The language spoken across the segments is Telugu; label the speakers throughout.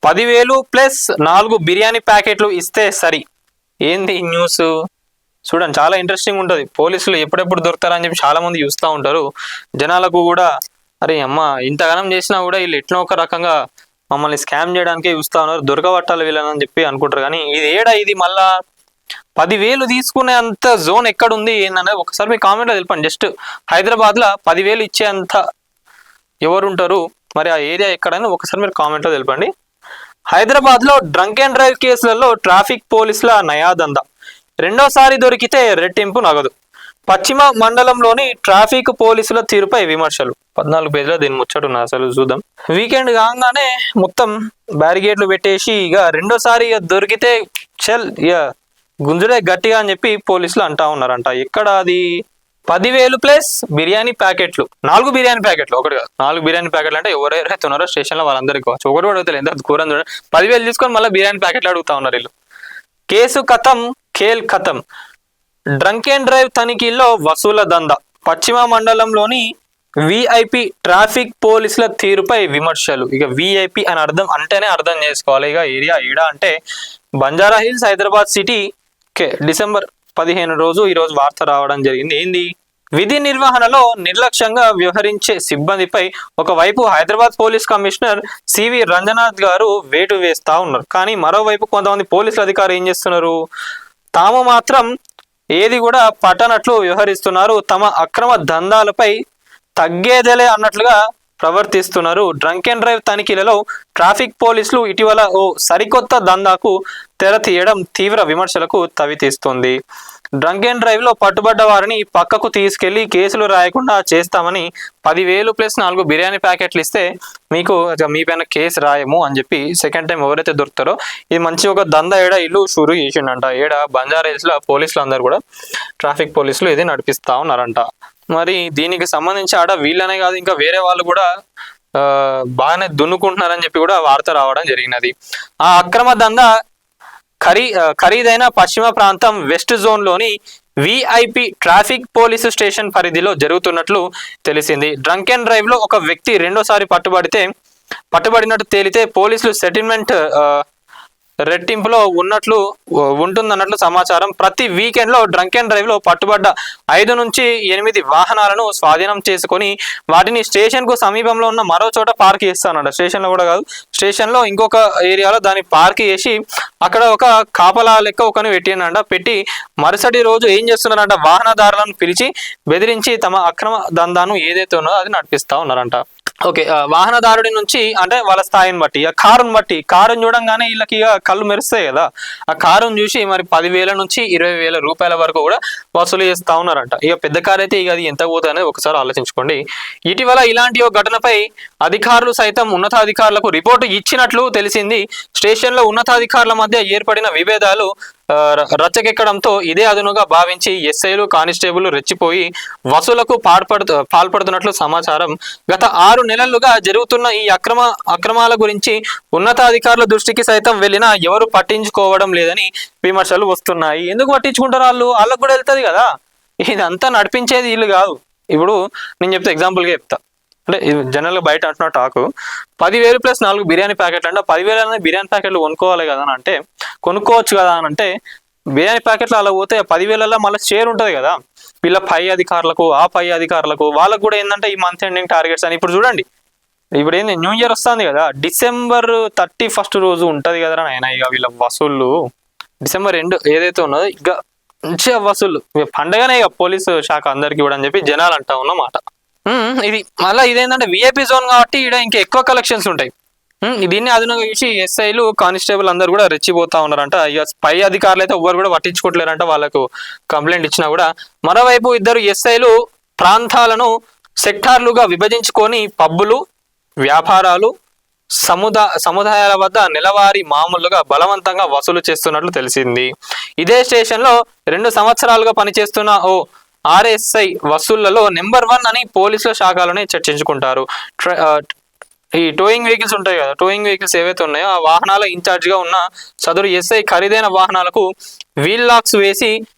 Speaker 1: 10,000 ప్లస్ 4 బిర్యానీ ప్యాకెట్లు ఇస్తే సరి. ఏంది న్యూస్ చూడండి, చాలా ఇంట్రెస్టింగ్ ఉంటుంది. పోలీసులు ఎప్పుడెప్పుడు దొరుకుతారని చెప్పి చాలా మంది చూస్తూ ఉంటారు. జనాలకు కూడా అరే అమ్మ ఇంతగానం చేసినా కూడా వీళ్ళు ఎట్లా ఒక రకంగా మమ్మల్ని స్కామ్ చేయడానికే చూస్తూ ఉన్నారు, దొరకబట్టాలి వీళ్ళని చెప్పి అనుకుంటారు. కానీ ఇది మళ్ళా 10,000 తీసుకునే అంత జోన్ ఎక్కడుంది ఏందనేది ఒకసారి మీ కామెంట్లో తెలిపండి. జస్ట్ హైదరాబాద్లో 10,000 ఇచ్చే అంత ఎవరు ఉంటారు, మరి ఆ ఏరియా ఎక్కడని ఒకసారి మీరు కామెంట్లో తెలిపండి. హైదరాబాద్లో డ్రంక్ అండ్ డ్రైవ్ కేసులలో ట్రాఫిక్ పోలీసుల నయాదంద. రెండోసారి దొరికితే రెట్టింపు నగదు. పశ్చిమ మండలంలోని ట్రాఫిక్ పోలీసుల తీరుపై విమర్శలు. 14 పేజీలో దీన్ని ముచ్చటున్నా, అసలు చూద్దాం. వీకెండ్ కాగానే మొత్తం బ్యారిగేడ్లు పెట్టేసి ఇక రెండోసారి దొరికితే చల్ ఇక గుంజుడే గట్టిగా అని చెప్పి పోలీసులు అంటా ఉన్నారంట. ఎక్కడ అది 10,000 ప్లస్ బిర్యానీ ప్యాకెట్లు, 4 బిర్యానీ ప్యాకెట్లు, ఒకటి కాదు 4 బిర్యానీ ప్యాకెట్లు. అంటే ఎవరైతే ఉన్నారో స్టేషన్లో వాళ్ళందరికీ కావచ్చు, ఒకటి కూడా అడుగుతలేదు. ఎంత కూర 10,000 తీసుకొని మళ్ళీ బిర్యానీ ప్యాకెట్లు అడుగుతా ఉన్నారు వీళ్ళు. కేసు కథం, ఖేల్ కథం. డ్రంక్ అండ్ డ్రైవ్ తనిఖీల్లో వసూల దందా. పశ్చిమ మండలంలోని విఐపి ట్రాఫిక్ పోలీసుల తీరుపై విమర్శలు. ఇక విఐపి అని అంటేనే అర్థం చేసుకోవాలి. ఇక ఏరియా ఈడ అంటే Banjara hills, Hyderabad city. December 15 రోజు ఈరోజు వార్త రావడం జరిగింది. ఏంది? విధి నిర్వహణలో నిర్లక్ష్యంగా వ్యవహరించే సిబ్బందిపై ఒకవైపు హైదరాబాద్ పోలీస్ కమిషనర్ సివి రంజనాథ్ గారు వేటు వేస్తా ఉన్నారు. కానీ మరోవైపు కొంతమంది పోలీసుల అధికారులు ఏం చేస్తున్నారు, తాము మాత్రం ఏది కూడా పట్టనట్లు వ్యవహరిస్తున్నారు. తమ అక్రమ దందాలపై తగ్గేదేలే అన్నట్లుగా ప్రవర్తిస్తున్నారు. డ్రంక్ అండ్ డ్రైవ్ తనిఖీలలో ట్రాఫిక్ పోలీసులు ఇటీవల ఓ సరికొత్త దందాకు తెర తీయడం తీవ్ర విమర్శలకు తవితీస్తుంది. డ్రంక్ అండ్ డ్రైవ్ లో పట్టుబడ్డ వారిని పక్కకు తీసుకెళ్లి కేసులు రాయకుండా చేస్తామని 10,000 ప్లస్ 4 బిర్యానీ ప్యాకెట్లు ఇస్తే మీకు మీ పైన కేసు రాయము అని చెప్పి సెకండ్ టైం ఎవరైతే దొరుకుతారో ఇది మంచి ఒక దందా ఏడా ఇల్లు షురు చేసిండంట. ఏడా బంజారా హిల్స్ లో పోలీసులు అందరూ కూడా ట్రాఫిక్ పోలీసులు ఇది నడిపిస్తా ఉన్నారంట. మరి దీనికి సంబంధించి ఆడ వీళ్ళనే కాదు ఇంకా వేరే వాళ్ళు కూడా బాగానే దున్నుకుంటున్నారని చెప్పి కూడా వార్త రావడం జరిగినది. ఆ అక్రమ దందా ఖరీదైన పశ్చిమ ప్రాంతం వెస్ట్ జోన్ లోని విఐపి ట్రాఫిక్ పోలీసు స్టేషన్ పరిధిలో జరుగుతున్నట్లు తెలిసింది. డ్రంక్ అండ్ డ్రైవ్ లో ఒక వ్యక్తి రెండోసారి పట్టుబడినట్టు తేలితే పోలీసులు సెటిల్మెంట్ రెట్టింపులో ఉంటుందన్నట్లు సమాచారం. ప్రతి వీకెండ్ లో డ్రంక్ అండ్ డ్రైవ్ లో పట్టుబడ్డ 5 నుంచి 8 వాహనాలను స్వాధీనం చేసుకొని వాటిని స్టేషన్ కు సమీపంలో ఉన్న మరో చోట పార్క్ చేస్తానంట. స్టేషన్ లో కూడా కాదు, స్టేషన్ లో ఇంకొక ఏరియాలో దాన్ని పార్క్ చేసి అక్కడ ఒక కాపలా లెక్క ఒకని పెట్టి మరుసటి రోజు ఏం చేస్తున్నారంట, వాహనదారులను పిలిచి బెదిరించి తమ అక్రమ దందాను ఏదైతే ఉన్నదో అది నడిపిస్తా ఉన్నారంట. ఓకే, వాహనదారుడి నుంచి అంటే వాళ్ళ స్థాయిని బట్టి కారుని చూడంగానే వీళ్ళకి ఇక కళ్ళు మెరుస్తాయి కదా, ఆ కారుని చూసి మరి 10,000 నుంచి 20,000 రూపాయల వరకు కూడా వసూలు చేస్తా ఉన్నారంట. ఇక పెద్ద కారు అయితే ఇక అది ఎంత పోతుంది అనేది ఒకసారి ఆలోచించుకోండి. ఇటీవల ఇలాంటి ఒక ఘటనపై అధికారులు సైతం ఉన్నతాధికారులకు రిపోర్టు ఇచ్చినట్లు తెలిసింది. స్టేషన్ లో ఉన్నతాధికారుల మధ్య ఏర్పడిన విభేదాలు రచ్చకెక్కడంతో ఇదే అదునుగా భావించి ఎస్ఐలు, కానిస్టేబుల్ రెచ్చిపోయి వసూలకు పాల్పడుతున్నట్లు సమాచారం. గత 6 నెలలుగా జరుగుతున్న ఈ అక్రమాల గురించి ఉన్నతాధికారుల దృష్టికి సైతం వెళ్ళినా ఎవరు పట్టించుకోవడం లేదని విమర్శలు వస్తున్నాయి. ఎందుకు పట్టించుకుంటారు వాళ్ళకు కూడా వెళ్తుంది కదా, ఇదంతా నడిపించేది వీళ్ళు కాదు. ఇప్పుడు నేను చెప్తా, ఎగ్జాంపుల్గా చెప్తా, అంటే జనరల్గా బయట అంటున్న టాకు 10,000 ప్లస్ 4 బిర్యానీ ప్యాకెట్లు అంటే 10,000 అనేది బిర్యానీ ప్యాకెట్లు కొనుక్కోవాలి కదా అని అంటే కొనుక్కోవచ్చు కదా అని అంటే బిర్యానీ ప్యాకెట్లు అలా పోతే 10,000 మళ్ళీ షేర్ ఉంటుంది కదా వీళ్ళ పై అధికారులకు, ఆ పై అధికారులకు, వాళ్ళకు కూడా ఏంటంటే ఈ మంత్ ఎండింగ్ టార్గెట్స్ అని. ఇప్పుడు చూడండి, ఇప్పుడు ఏంది న్యూ ఇయర్ వస్తుంది కదా, December 31 రోజు ఉంటుంది కదా ఆయన. ఇక వీళ్ళ వసూళ్ళు December 2 ఏదైతే ఉన్నదో ఇక మంచిగా వసూళ్ళు పండగనే ఇక పోలీసు శాఖ అందరికి కూడా అని చెప్పి జనాలు అంటా ఉన్నమాట. ఇది మళ్ళీ ఇదేంటంటే విఐపి జోన్ కాబట్టి ఇక్కడ ఇంకా ఎక్కువ కలెక్షన్స్ ఉంటాయి. దీన్ని అదునుగా చూసి ఎస్ఐలు, కానిస్టేబుల్ అందరు కూడా రెచ్చిపోతా ఉన్నారంట. ఇక పై అధికారులు అయితే ఎవరు కూడా పట్టించుకోవట్లేరంట వాళ్ళకు కంప్లైంట్ ఇచ్చినా కూడా. మరోవైపు 2 ఎస్ఐలు ప్రాంతాలను సెక్టార్లుగా విభజించుకొని పబ్బులు, వ్యాపారాలు, సముదాయాల వద్ద నెలవారీ మామూలుగా బలవంతంగా వసూలు చేస్తున్నట్లు తెలిసింది. ఇదే స్టేషన్ లో 2 సంవత్సరాలుగా పనిచేస్తున్న ఓ ఆర్ఎస్ఐ వసూళ్లలో నెంబర్ 1 అని పోలీసుల శాఖలోనే చర్చించుకుంటారు. ఈ టోయింగ్ వెహికల్స్ ఉంటాయి కదా, టోయింగ్ వెహికల్స్ ఏవైతే ఉన్నాయో ఆ వాహనాల ఇన్ఛార్జ్ గా ఉన్న సదరు ఎస్ఐ ఖరీదైన వాహనాలకు వీల్ లాక్స్ వేసి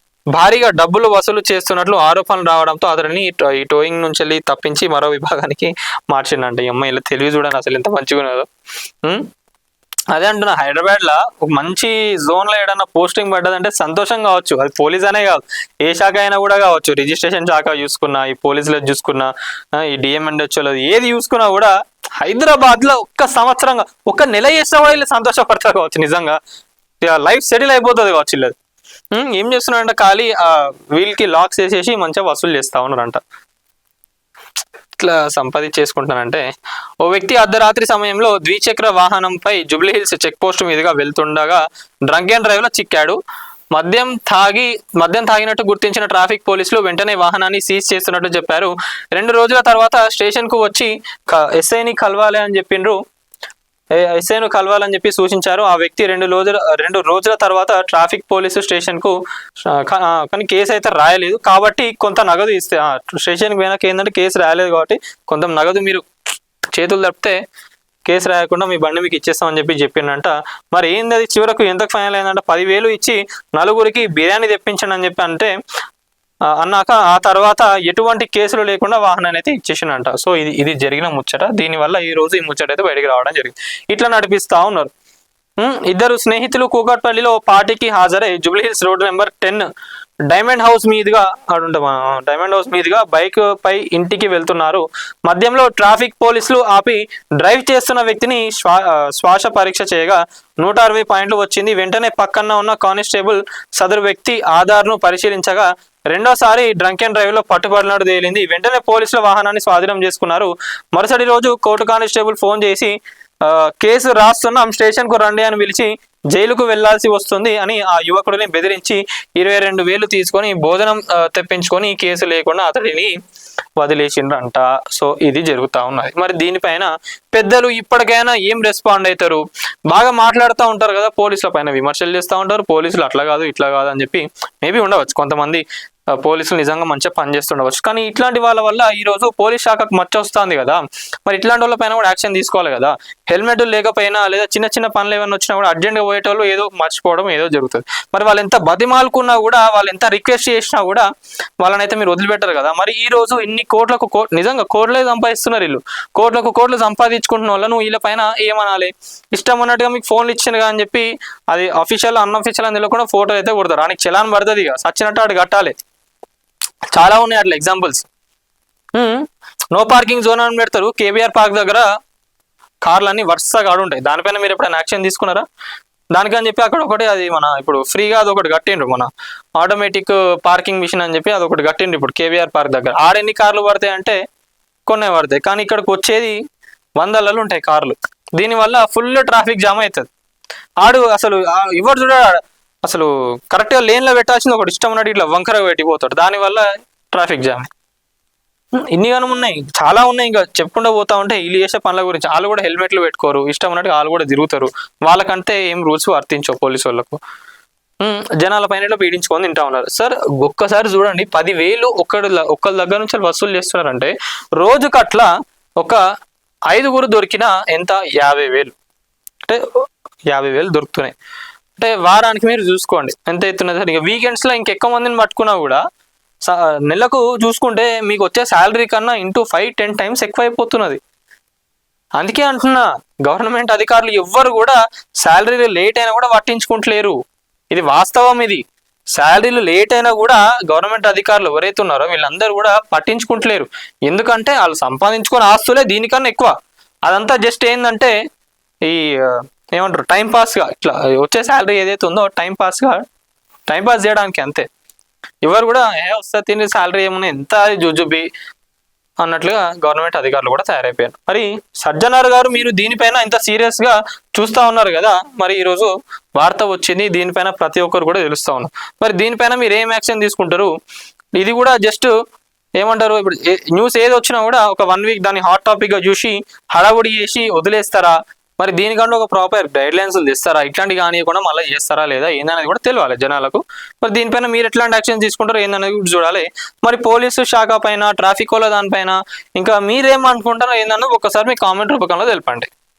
Speaker 1: భారీగా డబ్బులు వసూలు చేస్తున్నట్లు ఆరోపణలు రావడంతో అతడిని ఈ టోయింగ్ నుంచి వెళ్ళి తప్పించి మరో విభాగానికి మార్చిండంట. ఈ అమ్మాయి ఇలా తెలివి చూడండి అసలు ఎంత మంచిగా ఉన్నదో. అదే అంటున్నా, హైదరాబాద్ లో ఒక మంచి జోన్ లో ఏదైనా పోస్టింగ్ పడ్డదంటే సంతోషం కావచ్చు. అది పోలీస్ అనే కాదు, ఏ శాఖ అయినా కూడా కావచ్చు. రిజిస్ట్రేషన్ శాఖ చూసుకున్నా, ఈ పోలీసులో చూసుకున్నా, ఈ డిఎంఎన్హెచ్ఓలో ఏది చూసుకున్నా కూడా హైదరాబాద్ లో ఒక్క సంవత్సరంగా ఒక్క నెల చేస్తే కూడా వీళ్ళు సంతోషపడతారు కావచ్చు. నిజంగా లైఫ్ సెటిల్ అయిపోతుంది కావచ్చు. వీళ్ళు ఏం చేస్తున్నారంటే ఖాళీ వీళ్ళకి లాక్స్ వేసేసి మంచిగా వసూలు చేస్తా ఉన్నారంట. ఇట్లా సంపాదించేసుకుంటానంటే, ఓ వ్యక్తి అర్ధరాత్రి సమయంలో ద్విచక్ర వాహనంపై జూబ్లీహిల్స్ చెక్ పోస్ట్ మీదుగా వెళ్తుండగా డ్రంక్ అండ్ డ్రైవ్ లో చిక్కాడు. మద్యం తాగినట్టు గుర్తించిన ట్రాఫిక్ పోలీసులు వెంటనే వాహనాన్ని సీజ్ చేస్తున్నట్టు చెప్పారు. 2 రోజుల తర్వాత స్టేషన్ కు వచ్చి ఎస్ఐని కలవాలి అని చెప్పిండ్రు. ఎస్ఐను కలవాలని చెప్పి సూచించారు. ఆ వ్యక్తి 2 రోజుల తర్వాత ట్రాఫిక్ పోలీసు స్టేషన్ కు కానీ కేసు అయితే రాయలేదు కాబట్టి కొంత నగదు ఇస్తే, స్టేషన్కి పోయినాక ఏంటంటే కేసు రాయలేదు కాబట్టి కొంత నగదు మీరు చేతులు తప్పితే కేసు రాయకుండా మీ బండి మీకు ఇచ్చేస్తామని చెప్పి చెప్పిండంట. మరి ఏంది అది చివరకు ఎంతకు ఫైనల్ అయిందంటే 10,000 ఇచ్చి 4 బిర్యానీ తెప్పించండి అని చెప్పి అంటే అన్నాక ఆ తర్వాత ఎటువంటి కేసులు లేకుండా వాహనాన్ని అయితే ఇచ్చేసిండంట. సో ఇది జరిగిన ముచ్చట. దీనివల్ల ఈ రోజు ఈ ముచ్చట అయితే బయటికి రావడం జరిగింది. ఇట్లా నడిపిస్తా ఉన్నారు. 2 స్నేహితులు కూకట్పల్లిలో పార్టీకి హాజరై Jubilee Hills road number 10 diamond house మీదుగా బైక్ పై ఇంటికి వెళ్తున్నారు. మధ్యంలో ట్రాఫిక్ పోలీసులు ఆపి డ్రైవ్ చేస్తున్న వ్యక్తిని శ్వాస పరీక్ష చేయగా 160 పాయింట్లు వచ్చింది. వెంటనే పక్కన ఉన్న కానిస్టేబుల్ సదరు వ్యక్తి ఆధార్ను పరిశీలించగా రెండోసారి డ్రంక్ అండ్ డ్రైవ్ లో పట్టుబడినట్టు తేలింది. వెంటనే పోలీసుల వాహనాన్ని స్వాధీనం చేసుకున్నారు. మరుసటి రోజు కోర్టు కానిస్టేబుల్ ఫోన్ చేసి కేసు రాస్తున్నాం, స్టేషన్ కు రండి అని పిలిచి జైలుకు వెళ్లాల్సి వస్తుంది అని ఆ యువకుడిని బెదిరించి 22,000 తీసుకొని భోజనం తెప్పించుకొని కేసు లేకుండా అతడిని వదిలేసిండ్రంట. సో ఇది జరుగుతా ఉన్నది. మరి దీనిపైన పెద్దలు ఇప్పటికైనా ఏం రెస్పాండ్ అవుతారు? బాగా మాట్లాడుతూ ఉంటారు కదా, పోలీసుల పైన విమర్శలు చేస్తూ ఉంటారు. పోలీసులు అట్లా కాదు ఇట్లా కాదు అని చెప్పి మేబీ ఉండవచ్చు, కొంతమంది పోలీసులు నిజంగా మంచిగా పనిచేస్తుండవచ్చు. కానీ ఇట్లాంటి వాళ్ళ వల్ల ఈరోజు పోలీస్ శాఖకు మచ్చ వస్తుంది కదా. మరి ఇట్లాంటి వాళ్ళ పైన కూడా యాక్షన్ తీసుకోవాలి కదా. హెల్మెట్ లేకపోయినా లేదా చిన్న చిన్న పనులు ఏమైనా వచ్చినా కూడా అర్జెంట్గా పోయేటోళ్ళు ఏదో మర్చిపోవడం ఏదో జరుగుతుంది. మరి వాళ్ళు ఎంత బతిమాలుకున్నా కూడా, వాళ్ళు ఎంత రిక్వెస్ట్ చేసినా కూడా వాళ్ళనైతే మీరు వదిలిపెట్టరు కదా. మరి ఈ రోజు ఇన్ని నిజంగా కోట్లే సంపాదిస్తున్నారు వీళ్ళు. కోట్లు సంపాదించుకుంటున్న వాళ్ళను వీళ్ళ పైన ఏమనాలి? ఇష్టం ఉన్నట్టుగా మీకు ఫోన్లు ఇచ్చింది అని చెప్పి అది అఫీషియల్ అన్అఫీషియల్ అని తెలియకుండా ఫోటోలు అయితే కొడతారు. ఆయనకి చలాన్ పడుతుంది ఇక, సచ్చినట్టు అటు కట్టాలి. చాలా ఉన్నాయి అట్లా ఎగ్జాంపుల్స్. నో పార్కింగ్ జోన్ అని పెడతారు. కేబీఆర్ పార్క్ దగ్గర కార్లు అన్ని వరుసగా ఆడుంటాయి. దానిపైన మీరు ఎప్పుడైనా యాక్షన్ తీసుకున్నారా? దానికని చెప్పి అక్కడ ఒకటి అది మన ఇప్పుడు ఫ్రీగా అదొకటి కట్టిండ్రు, మన ఆటోమేటిక్ పార్కింగ్ మిషన్ అని చెప్పి అదొకటి కట్టిండ్రు ఇప్పుడు కేబీఆర్ పార్క్ దగ్గర. ఆడెన్ని కార్లు పడతాయి అంటే కొన్నే పడతాయి, కానీ ఇక్కడికి వచ్చేది వందలలో ఉంటాయి కార్లు. దీనివల్ల ఫుల్ ట్రాఫిక్ జామ్ అవుతుంది. ఆడు అసలు ఎవరు చూడ అసలు కరెక్ట్గా లేన్లో పెట్టాల్సింది ఒకటి ఇష్టం ఉన్నట్టు ఇట్లా వంకరగా పెట్టిపోతాడు. దానివల్ల ట్రాఫిక్ జామ్. ఇన్ని గానం ఉన్నాయి, చాలా ఉన్నాయి. ఇంకా చెప్పుకుంటూ పోతా ఉంటే వీళ్ళు చేసే పనుల గురించి. వాళ్ళు కూడా హెల్మెట్లు పెట్టుకోరు, ఇష్టం ఉన్నట్టు వాళ్ళు కూడా తిరుగుతారు. వాళ్ళకంటే ఏం రూల్స్ వర్తించవు పోలీసు వాళ్ళకు. జనాల పైన పీడించుకొని తింటా ఉన్నారు. సార్ ఒక్కసారి చూడండి, 10,000 ఒక్కరి దగ్గర నుంచి వసూలు చేస్తున్నారంటే రోజుకట్లా ఒక 5 దొరికినా ఎంత? 50,000. అంటే 50,000 దొరుకుతున్నాయి. అంటే వారానికి మీరు చూసుకోండి ఎంత అవుతున్నది సార్. ఇక వీకెండ్స్లో ఇంకెక్కువ మందిని పట్టుకున్నా కూడా నెలకు చూసుకుంటే మీకు వచ్చే శాలరీ కన్నా 5-10 టైమ్స్ ఎక్కువ అయిపోతున్నది. అందుకే అంటున్నా, గవర్నమెంట్ అధికారులు ఎవ్వరు కూడా శాలరీలు లేట్ అయినా కూడా పట్టించుకుంటలేరు. ఇది వాస్తవం. ఇది శాలరీలు లేట్ అయినా కూడా గవర్నమెంట్ అధికారులు ఎవరైతే ఉన్నారో వీళ్ళందరూ కూడా పట్టించుకుంటలేరు. ఎందుకంటే వాళ్ళు సంపాదించుకునే ఆస్తులే దీనికన్నా ఎక్కువ. అదంతా జస్ట్ ఏంటంటే ఈ ఏమంటారు టైం పాస్గా, ఇట్లా వచ్చే శాలరీ ఏదైతే ఉందో టైం పాస్ చేయడానికి అంతే. ఎవరు కూడా వస్తా తిని శాలరీ ఏమన్నా ఎంత జుజుబి అన్నట్లుగా గవర్నమెంట్ అధికారులు కూడా తయారైపోయారు. మరి సజ్జనార్ గారు మీరు దీనిపైన ఇంత సీరియస్ గా చూస్తా ఉన్నారు కదా, మరి ఈరోజు వార్త వచ్చింది, దీనిపైన ప్రతి ఒక్కరు కూడా తెలుస్తా ఉన్నారు. మరి దీనిపైన మీరు ఏం యాక్షన్ తీసుకుంటారు? ఇది కూడా జస్ట్ ఏమంటారు, ఇప్పుడు న్యూస్ ఏది వచ్చినా కూడా ఒక 1 వీక్ దాన్ని హాట్ టాపిక్ గా చూసి హడావుడి చేసి వదిలేస్తారా? మరి దీనికంటే ఒక ప్రాపర్ గైడ్ లైన్స్ తెస్తారా? ఇట్లాంటి కానీ కూడా మళ్ళీ చేస్తారా లేదా ఏందనేది కూడా తెలియాలి జనాలకు. మరి దీనిపైన మీరు ఎట్లాంటి యాక్షన్ తీసుకుంటారో ఏందనేది కూడా చూడాలి. మరి పోలీసు శాఖ పైన, ట్రాఫిక్ వాళ్ళ దానిపైన ఇంకా మీరేమనుకుంటారో ఏందన్నది ఒకసారి మీ కామెంట్ రూపకంలో తెలపండి.